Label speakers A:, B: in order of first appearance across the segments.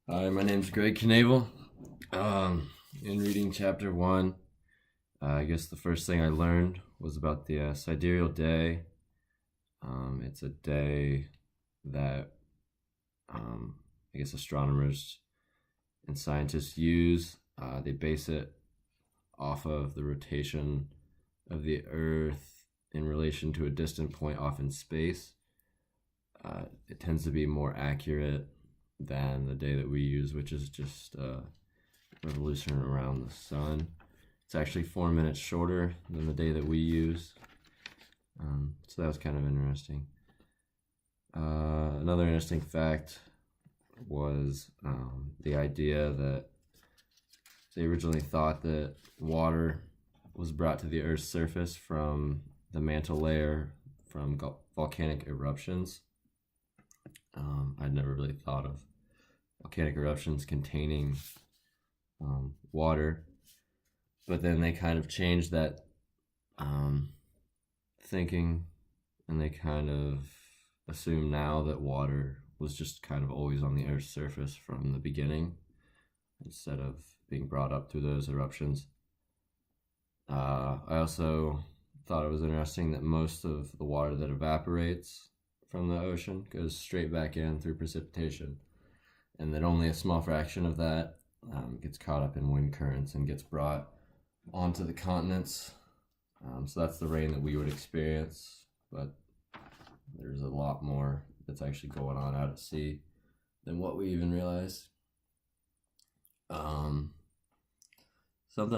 A: Hi, my name's Greg Knable. In reading chapter 1, I guess the first thing I learned was about the sidereal day. It's a day that I guess astronomers and scientists use. They base it off of the rotation of the Earth in relation to a distant point off in space. It tends to be more accurate than the day that we use, which is just a revolution around the sun. It's actually 4 minutes shorter than the day that we use. So that was kind of interesting. Another interesting fact was the idea that they originally thought that water was brought to the Earth's surface from the mantle layer from volcanic eruptions. I'd never really thought of volcanic eruptions containing water, but then they kind of changed that thinking, and they kind of assume now that water was just kind of always on the Earth's surface from the beginning instead of being brought up through those eruptions. I also thought it was interesting that most of the water that evaporates from the ocean goes straight back in through precipitation, and that only a small fraction of that gets caught up in wind currents and gets brought onto the continents. So that's the rain that we would experience, but there's a lot more that's actually going on out at sea than what we even realize. Something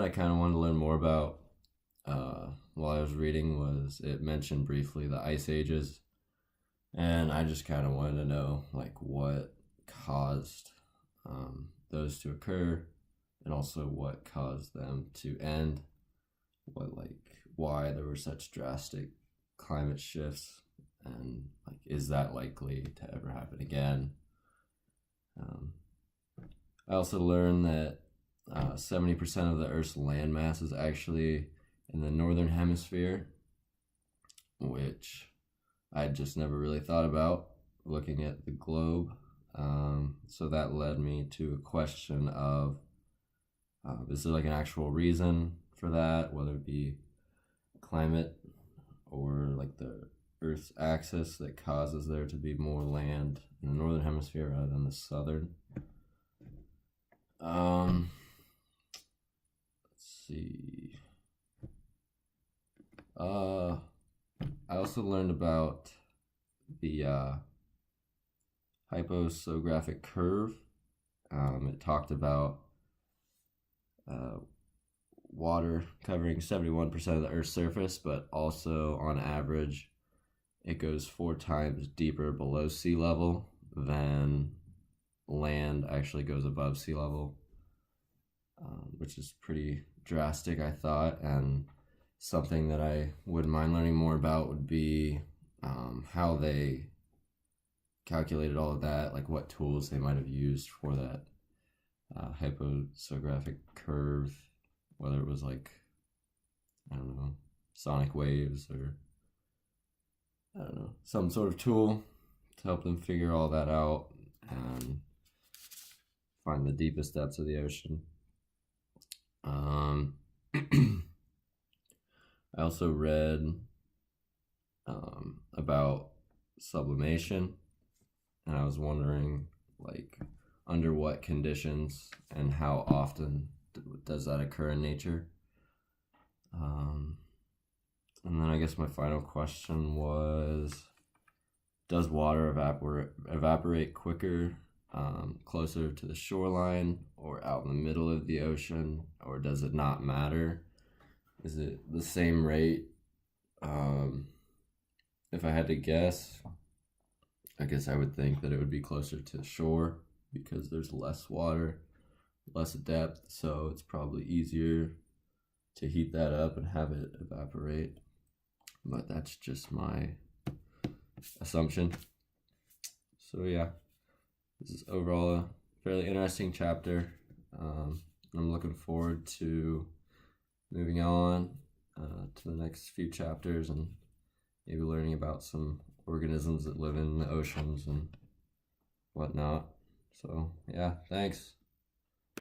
A: I kind of wanted to learn more about while I was reading was it mentioned briefly the ice ages, and I just kind of wanted to know like what caused those to occur, and also what caused them to end. Why there were such drastic climate shifts, and like is that likely to ever happen again? I also learned that 70% of the Earth's landmass is actually in the northern hemisphere, which I just never really thought about looking at the globe. So that led me to a question of is there like an actual reason for that, whether it be climate or like the Earth's axis that causes there to be more land in the northern hemisphere rather than the southern. Let's see. I also learned about the hyposographic curve. It talked about water covering 71% of the Earth's surface, but also on average, it goes 4 times deeper below sea level than land actually goes above sea level, which is pretty drastic, I thought. And something that I wouldn't mind learning more about would be how they calculated all of that, like what tools they might have used for that hyposographic curve, whether it was like, I don't know, sonic waves or I don't know, some sort of tool to help them figure all that out and find the deepest depths of the ocean. I also read about sublimation, and I was wondering like under what conditions and how often does that occur in nature. And then I guess my final question was, does water evaporate quicker closer to the shoreline or out in the middle of the ocean, or does it not matter? Is it the same rate? If I had to guess, I guess I would think that it would be closer to shore because there's less water, less depth, so it's probably easier to heat that up and have it evaporate. But that's just my assumption. So yeah, this is overall a fairly interesting chapter. I'm looking forward to moving on to the next few chapters and maybe learning about some organisms that live in the oceans and whatnot. So yeah, thanks.